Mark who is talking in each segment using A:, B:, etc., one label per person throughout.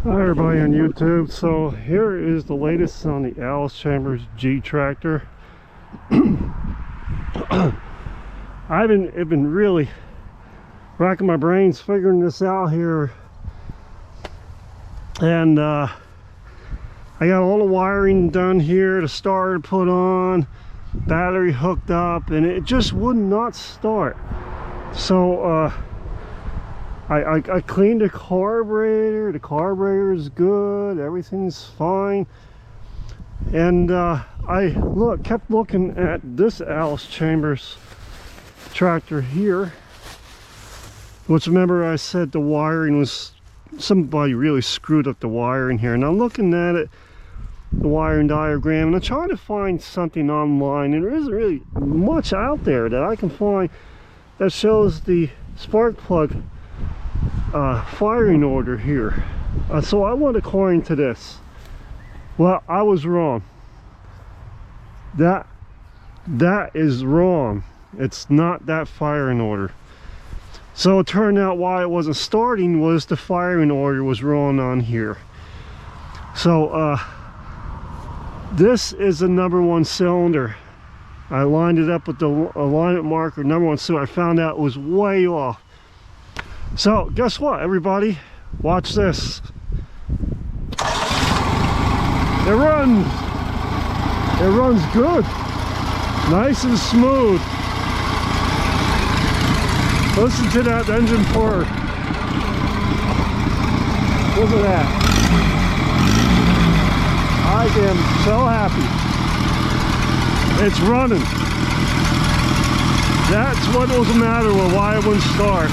A: Hi everybody on YouTube. So here is the latest on the Allis Chalmers G tractor. I've been really racking my brains figuring this out here, and I got all the wiring done here, the starter put on, battery hooked up, and it just would not start. So I cleaned the carburetor. The carburetor is good, everything's fine, and I kept looking at this Allis Chalmers tractor here, which, remember I said the wiring was, somebody really screwed up the wiring here, and I'm looking at it, the wiring diagram, and I'm trying to find something online, and there isn't really much out there that I can find that shows the spark plug firing order here. So I went according to this. Well, I was wrong. That is wrong. It's not that firing order. So it turned out why it wasn't starting was the firing order was wrong on here. So this is the #1 cylinder. I lined it up with the alignment marker, #1 cylinder. I found out it was way off. So guess what, everybody? Watch this. It runs. It runs good. Nice and smooth. Listen to that engine purr. Look at that. I am so happy. It's running. That's what was the matter with why it wouldn't start.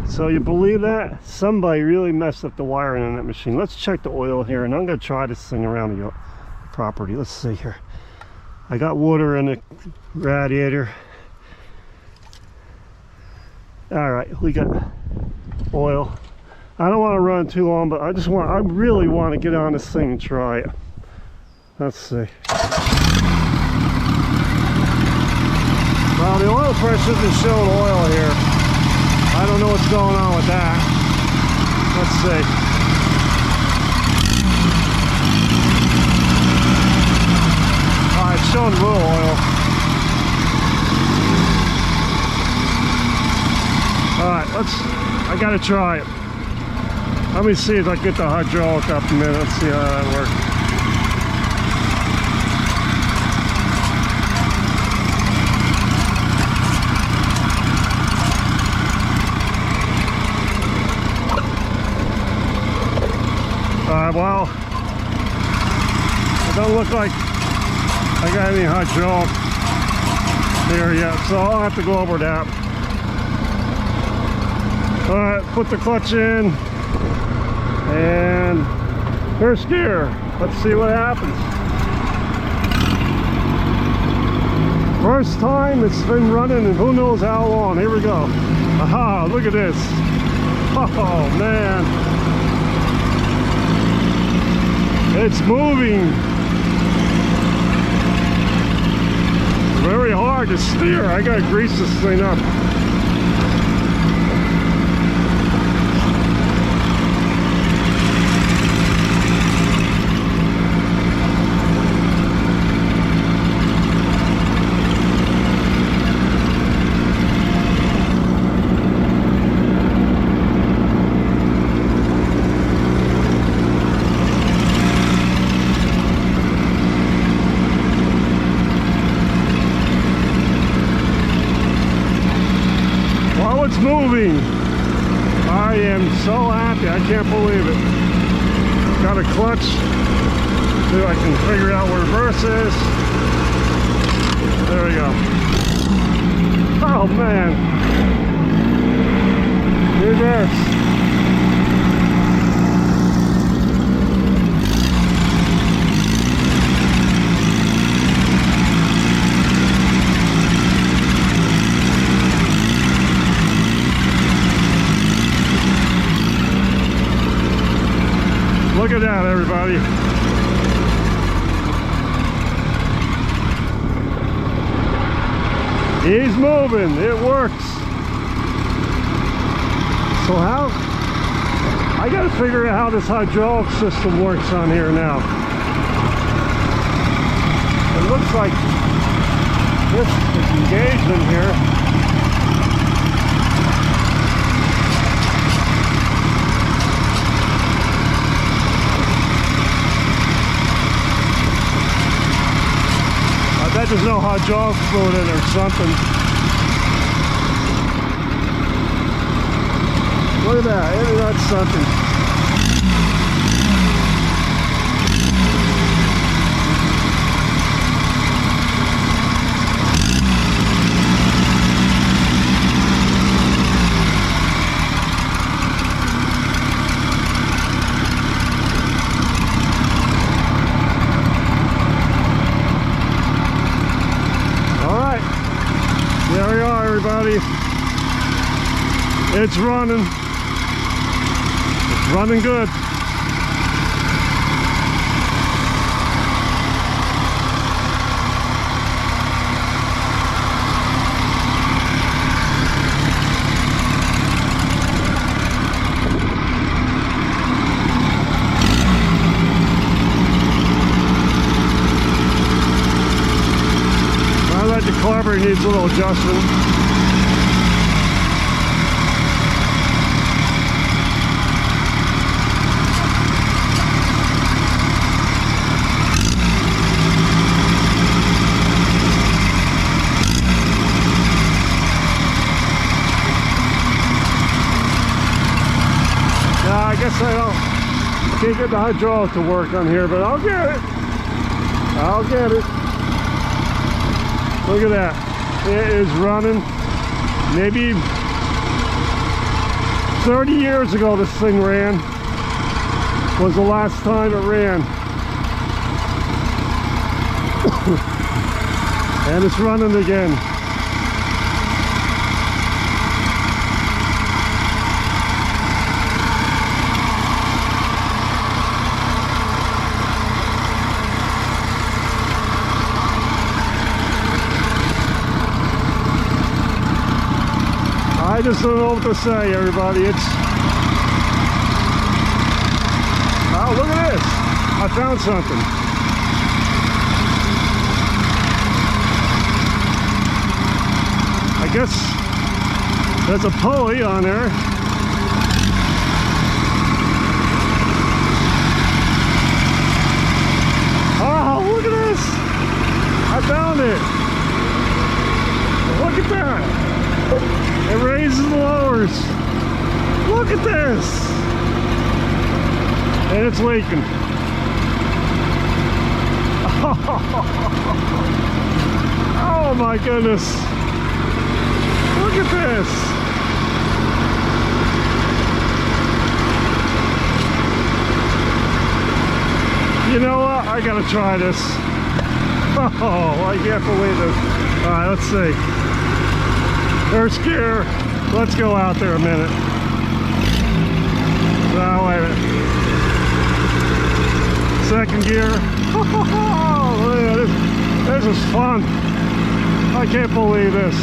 A: So you believe that? Somebody really messed up the wiring on that machine. Let's check the oil here, and I'm going to try this thing around the property. Let's see here. I got water in the radiator. All right, we got oil. I don't want to run too long, but I really want to get on this thing and try it. Let's see. Well, the oil pressure isn't showing oil here. I don't know what's going on with that. Let's see. It's showing a little oil. Alright, I gotta try it. Let me see if I can get the hydraulic up a minute. Let's see how that works. Alright, well, it doesn't look like I got any hydraulic there yet, so I'll have to go over that. Alright, put the clutch in, and first gear. Let's see what happens. First time it's been running, and who knows how long. Here we go. Aha, look at this. Oh man. It's moving. Very hard to steer. I gotta grease this thing up. It's moving. I am so happy. I can't believe it. Got a clutch. See if I can figure out where reverse is. There we go. Oh man. Reverse. Look at that, everybody. He's moving. It works. So how? I got to figure out how this hydraulic system works on here now. It looks like this is engagement here. I bet there's no hydraulic fluid in it or something. Look at that, isn't that something? Alright, there we are, everybody. It's running. Running good. I like the carburetor needs a little adjustment. I guess I can't get the hydraulic to work on here, but I'll get it. I'll get it. Look at that. It is running. Maybe 30 years ago this thing ran. Was the last time it ran. And it's running again. I just don't know what to say, everybody. It's... Oh, look at this. I found something. I guess there's a pulley on there. Oh, look at this. I found it. Look at that. It raises and lowers. Look at this. And it's leaking. Oh my goodness. Look at this. You know what? I gotta try this. Oh, I can't believe this. Alright, let's see. First gear. Let's go out there a minute. Oh, wait a minute. Second gear. Oh, this is fun. I can't believe this.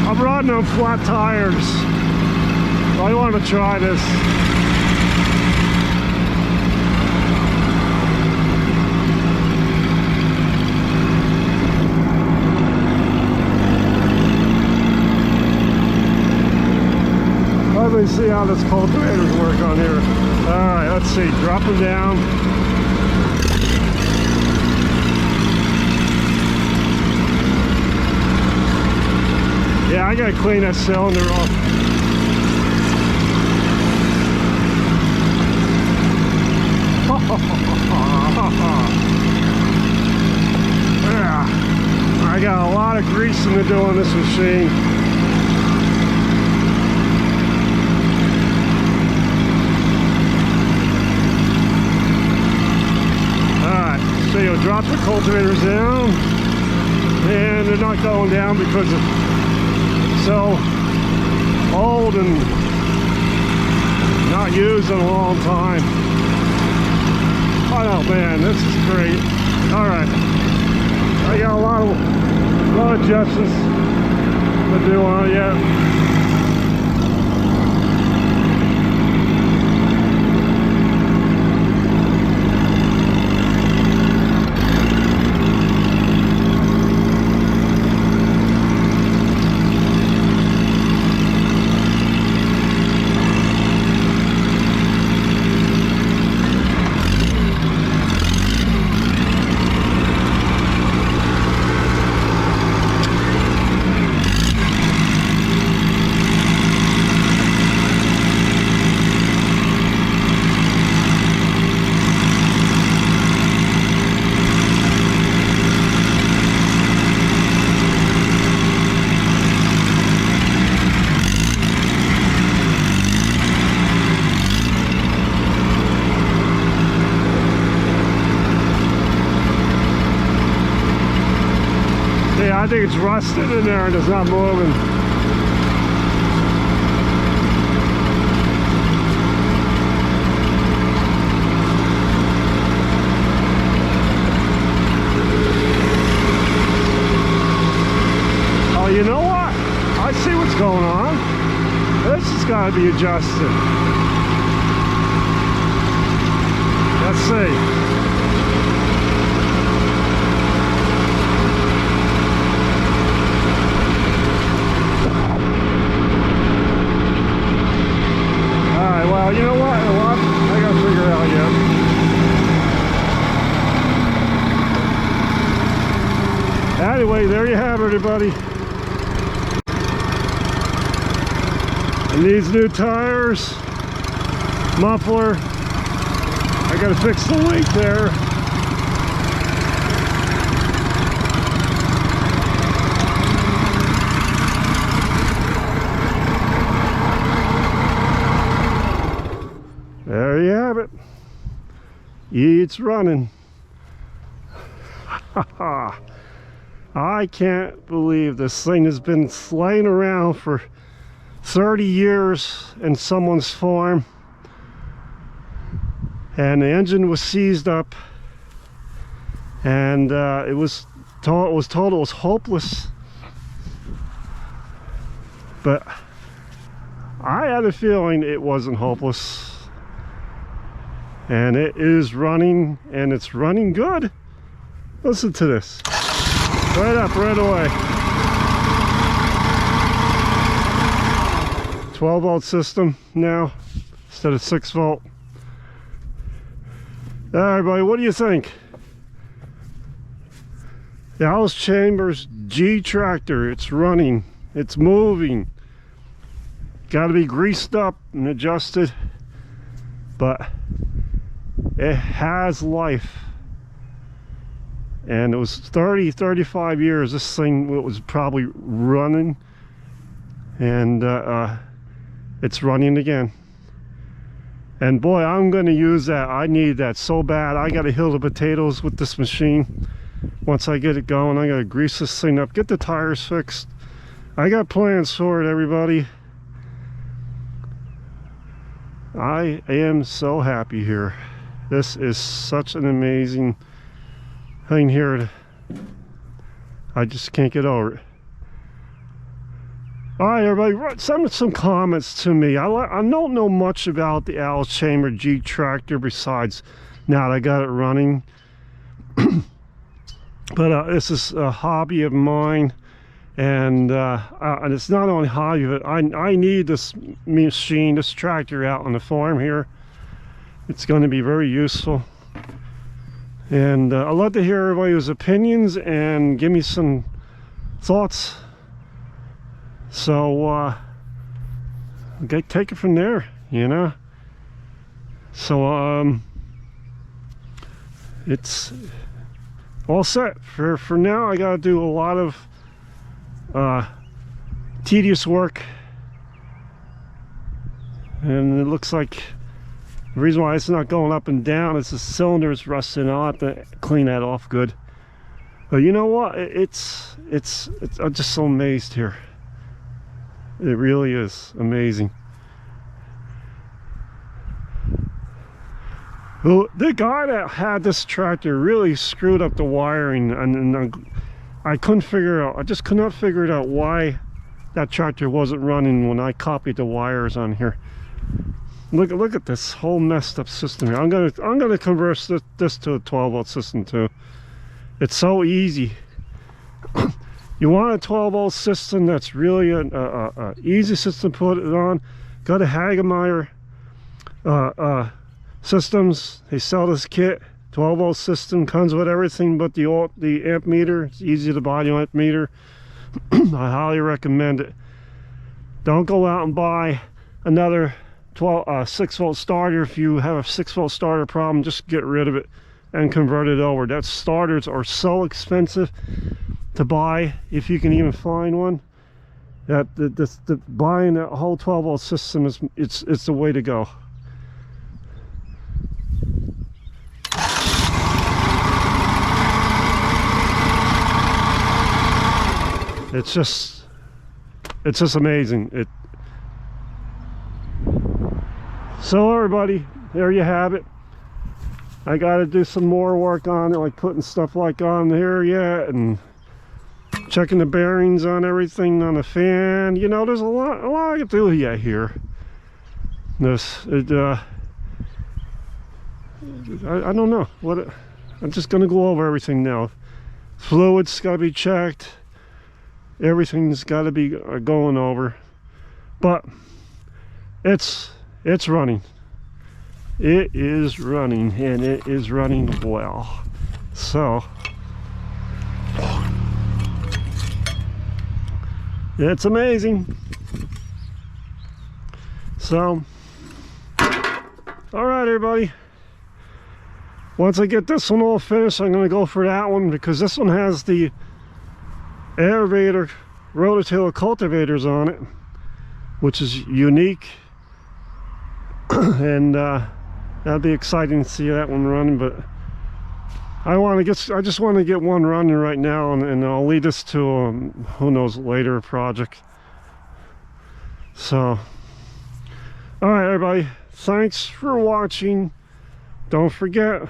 A: I'm riding on flat tires. I want to try this. Let me see how this cultivators work on here. Alright, let's see. Drop them down. Yeah, I gotta clean that cylinder off. Yeah, I got a lot of greasing to do on this machine. So you'll drop the cultivators down, and they're not going down because it's so old and not used in a long time. I don't Oh man, this is great. All right, I got a lot of adjustments to do on it yet. I think it's rusted in there and it's not moving. Oh, you know what? I see what's going on. This has got to be adjusted. Let's see. Well, you know what? I gotta figure it out yet. Anyway, there you have it, everybody. It needs new tires, muffler. I gotta fix the leak there. There you have it. It's running. I can't believe this thing has been laying around for 30 years in someone's farm, and the engine was seized up, and it was told it was hopeless, but I had a feeling it wasn't hopeless. And it is running, and it's running good. Listen to this. Right up, right away. 12-volt system now, instead of 6-volt. Everybody, what do you think? The Allis Chalmers G tractor, it's running, it's moving. Got to be greased up and adjusted, but it has life. And it was 35 years this thing was probably running, and it's running again. And boy, I'm going to use that. I need that so bad. I got to hill the potatoes with this machine. Once I get it going, I got to grease this thing up, get the tires fixed. I got plans for it, everybody. I am so happy here. This is such an amazing thing here. I just can't get over it. All right, everybody, send some comments to me. I don't know much about the Allis Chalmers G tractor besides now that I got it running. But this is a hobby of mine, and it's not only a hobby, but I need this machine, this tractor out on the farm here. It's going to be very useful, and I'd love to hear everybody's opinions and give me some thoughts. So take it from there, you know. So it's all set for now. I got to do a lot of tedious work, and it looks like the reason why it's not going up and down is the cylinder's rusting. I'll have to clean that off good. But you know what? I'm just so amazed here. It really is amazing. Well, the guy that had this tractor really screwed up the wiring, and I couldn't figure out, I just could not figure it out why that tractor wasn't running when I copied the wires on here. Look at this whole messed up system here. I'm gonna convert this to a 12-volt system too. It's so easy. You want a 12-volt system that's really an easy system to put it on. Go to Hagemeyer Systems. They sell this kit. 12-volt system, comes with everything but the amp meter. It's easy to buy the amp meter. I highly recommend it. Don't go out and buy another 6-volt starter. If you have a 6-volt starter problem, just get rid of it and convert it over. That starters are so expensive to buy, if you can even find one, that buying a whole 12-volt system is it's the way to go. It's just amazing. So everybody, there you have it. I got to do some more work on it, like putting stuff like on here yet, and checking the bearings on everything on the fan. You know, there's a lot I can do yet here. I don't know what I'm just gonna go over everything now. Fluids got to be checked. Everything's got to be going over, but it's running. It is running, and it is running well. So it's amazing. So all right, everybody, once I get this one all finished, I'm going to go for that one, because this one has the aerator rototiller cultivators on it, which is unique. And that'll be exciting to see that one running. But I just want to get one running right now, and I'll lead this to who knows, later project. So all right, everybody, thanks for watching. Don't forget,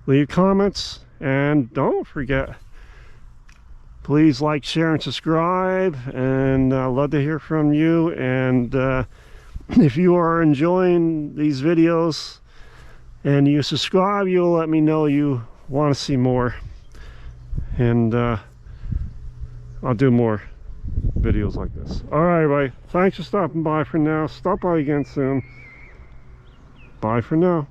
A: leave comments, and don't forget, please like, share, and subscribe. And I'd love to hear from you. And if you are enjoying these videos and you subscribe, you'll let me know you want to see more, and I'll do more videos like this. All right, everybody, thanks for stopping by for now. Stop by again soon. Bye for now.